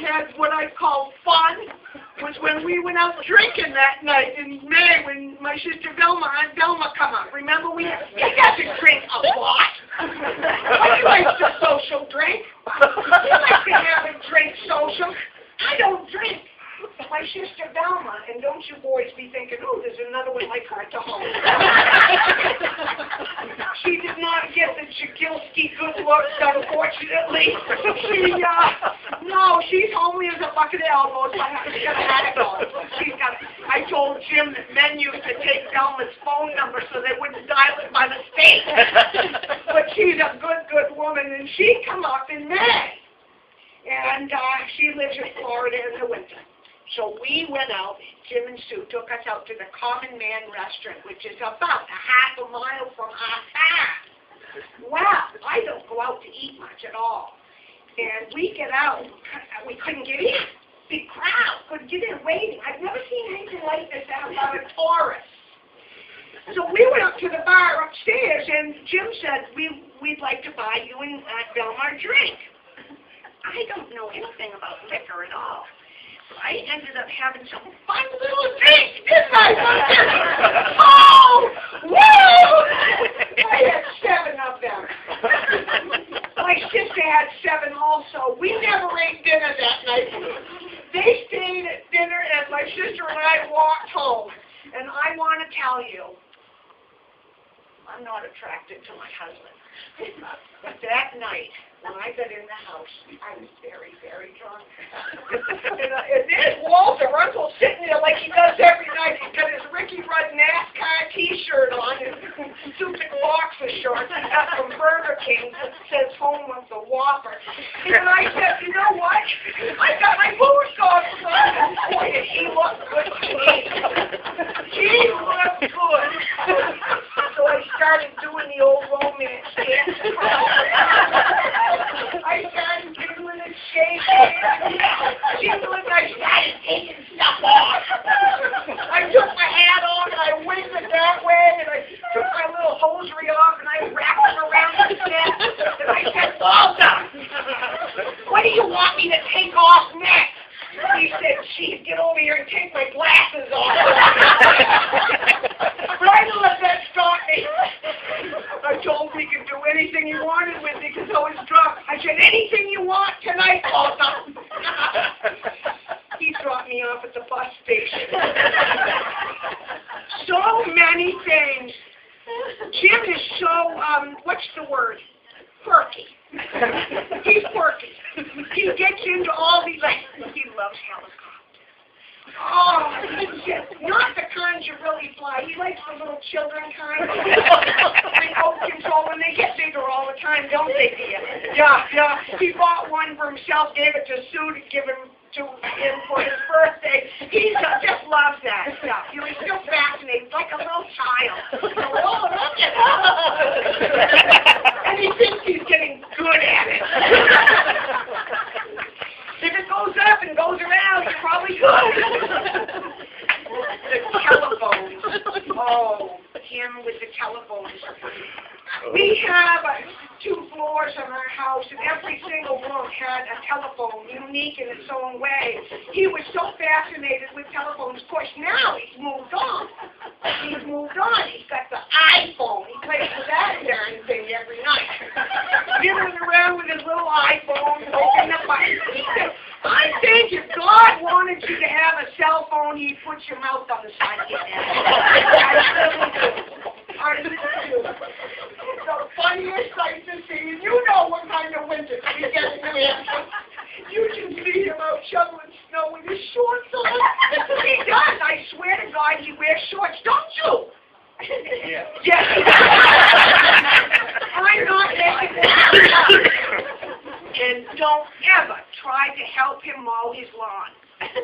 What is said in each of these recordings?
had what I call fun was when we went out drinking that night in May when my sister Aunt Velma come up. Remember, he doesn't drink a lot. He likes to social drink. He likes to have a drink social. I don't drink. My sister Velma, and don't you boys be thinking, oh, there's another one like her at the home. She did not get the Jagilski good looks, unfortunately. No, she's homely as a bucket of elbows. She's got a hat on. I told Jim that men used to take Velma's phone number so they wouldn't dial it by mistake. But she's a good woman, and she come up in May. And she lives in Florida in the winter. So we went out, Jim and Sue took us out to the Common Man restaurant, which is about a half a mile from our house. Well, I don't go out to eat much at all. And we get out, we couldn't get in. Big crowd, couldn't get in, waiting. I've never seen anything like this out of tourists. So we went up to the bar upstairs, and Jim said, we'd like to buy you and Aunt Velma a drink. I don't know anything about liquor at all. I ended up having some fun little drinks, didn't I? Oh! Woo! I had 7 of them. My sister had 7 also. We never ate dinner that night. They stayed at dinner, and my sister and I walked home. And I want to tell you, I'm not attracted to my husband. But that night, when I got in the house, I was very, very drunk. And there's Walter Russell sitting there like he does every night. He's got his Ricky Rudd NASCAR T-shirt on, his stupid boxer shorts he got from Burger King that says home of the Whopper. And I said, you know what? I got my boots on. Boy, and he looked good to me. He looked good. So I started doing the old romance dance. I started giggling and shaking. Giggling, I started taking stuff off. I took my hat on and I waved it that way, and I took my little hosiery off and I wrapped it around the neck. And I said, Walter, what do you want me to take off next? He said, geez, get over here and take my glasses off. But I didn't let that stop me. I told him he could do anything he wanted with me because I was drunk. I said, anything you want tonight, Walter. He dropped me off at the bus station. So many things. Jim is so, what's the word? Quirky. He's quirky. He gets into all these, like, he loves helicopters. Oh, not the kinds you really fly. He likes the little children kind. Remote control, and they get bigger all the time, don't they, dear? Yeah. He bought one for himself, gave it to Sue to give him to him for his birthday. He just loves that stuff. You know, he's still fascinated, like a little child. And he thinks he's getting good at it. If it goes up and goes around, you're probably good. The telephones. Oh, him with the telephones. We have 2 floors in our house, and every single room had a telephone, unique in its own way. He was so fascinated with telephones. Of course, now he's moved on. He's got the iPhone. He plays with that darn thing every night. Fiddling around with his little iPhone, poking the button. I think if God wanted you to have a cell phone, he'd put your mouth on the side of your head. I really do. It's the funniest sight to see. And you know what kind of winter we get in here. You can see him out shoveling snow with his shorts on. He does. I swear to God, he wears shorts, don't you? Yeah. Yes. I'm not making it. And don't ever try to help him mow his lawn.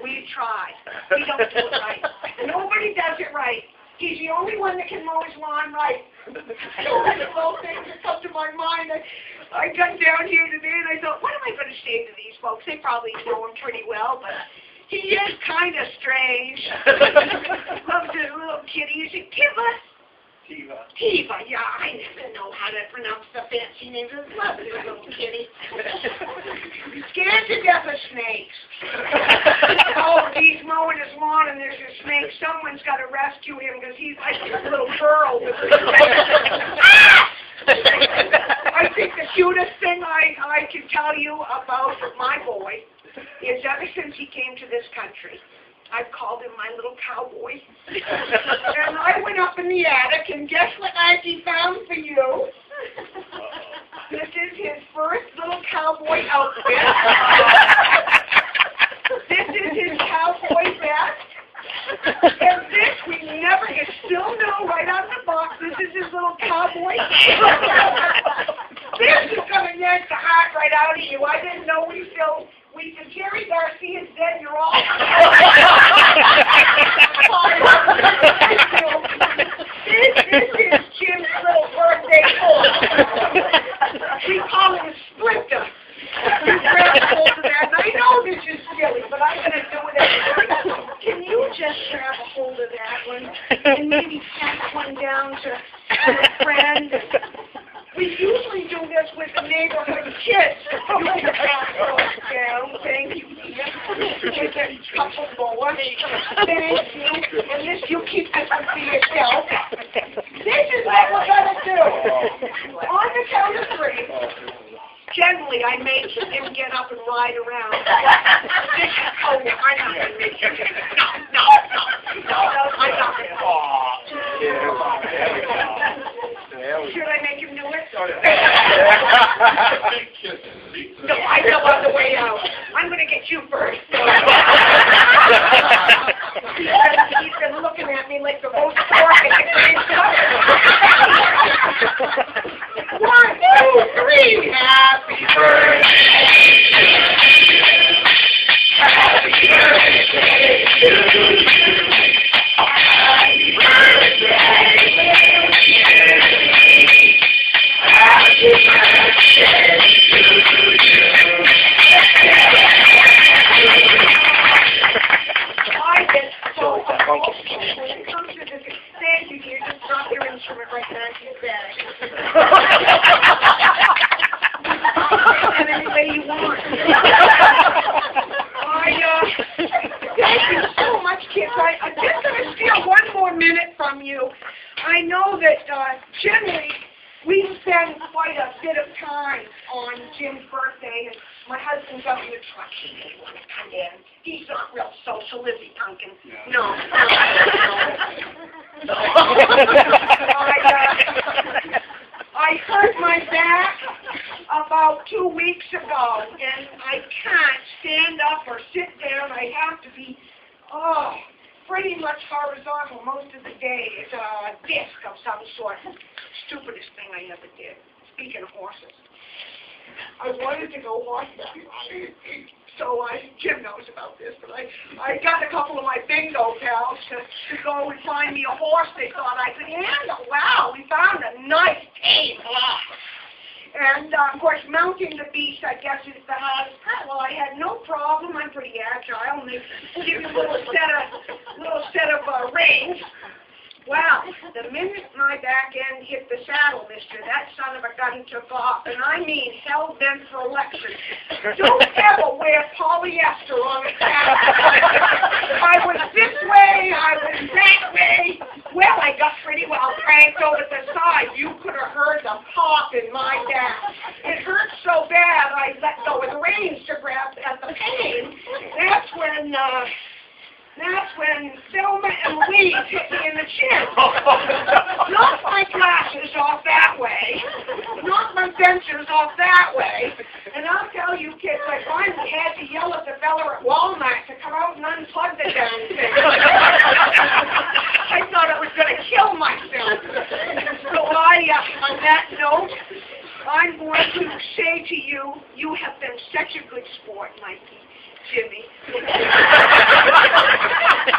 We tried. We don't do it right. Nobody does it right. He's the only one that can mow his lawn right. So many little things that come to my mind. I got down here today and I thought, what am I going to say to these folks? They probably know him pretty well, but he is kind of strange. Loves his little kitty. Is it Kibba? Tiva, yeah, I never know how to pronounce the fancy names. I love this little kitty. Scared to death of snakes. Oh, he's mowing his lawn and there's a snake. Someone's got to rescue him because he's like a little girl with I think the cutest thing I can tell you about my boy is ever since he came to this country, I've called him my little cowboy. And I went up in the attic, and guess what I found for you? This is his first little cowboy outfit. This is his cowboy vest. And this, it's still new right out of the box. This is his little cowboy vest. This is going to yank the heart right out of you. I didn't know we said, Jerry Garcia's dead, you're all This is Jim's little birthday boy. We call him Splinter. You grab a hold of that, and I know this is silly, but I'm going to do it anyway. Can you just grab a hold of that one, and maybe pass one down to a friend? We usually do this with the neighborhood kids. You can pass those down. Thank you, dear. With a couple more. Thank you. And this, you keep this one for yourself. This is what we're going to do. On the count of 3. Generally, I make him get up and ride around. This is, I'm not going to make him get up. No, I'm not going to. Should I make him do it? No, I know on the way out. I'm going to get you first. He's been looking at me like the most pork at the same time. 1, 2, 3. Happy birthday. Happy birthday to you. Happy birthday. Happy birthday to you. I get so when it comes to this, thank you, dear. Just drop your instrument right there and get back. And any way you want. Thank you so much, kids. I'm just going to steal one more minute from you. I know that generally we spend quite a bit of time on Jim's birthday, and my husband's up in the truck. He didn't want to come in. He's not real social, is he, Duncan? No. I hurt my back about 2 weeks ago, and I can't stand up or sit down. I have to be, pretty much horizontal most of the day. It's a disc of some sort. Stupidest thing I ever did. Speaking of horses. I wanted to go horseback. So Jim knows about this, but I got a couple of my bingo pals to go and find me a horse they thought I could handle. Wow, we found a nice tame horse. And, of course, mounting the beast, I guess, is the hardest part. Well, I had no problem. I'm pretty agile. And they give you a little set of reins. Well, the minute my back end hit the saddle, mister, that son of a gun took off. And I mean hell-bent for electric. Don't ever wear polyester on a saddle. I was this way, I was that way. Well, I got pretty well cranked over the side. You could have heard the pop in my back. It hurt so bad, I let go of the reins to grab at the pain. That's when Thelma and Louise hit me in the chin. Knocked my glasses off that way. Knocked my dentures off that way. And I'll tell you kids, I finally had to yell at the fella at Walmart to come out and unplug the damn thing. I thought I was going to kill myself. So on that note, I'm going to say to you, you have been such a good sport, Mikey. Jimmy.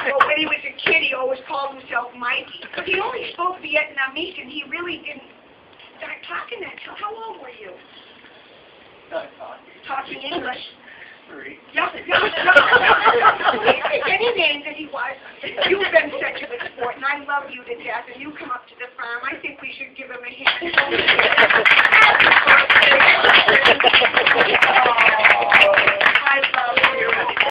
Well, when he was a kid, he always called himself Mikey. But he only spoke Vietnamese, and he really didn't start talking that till. How old were you? Talking English. 3. Yep. Any name that he was. You've been such a good sport, and I love you to death, and you come up to the front. firm. I think we should give him a hand.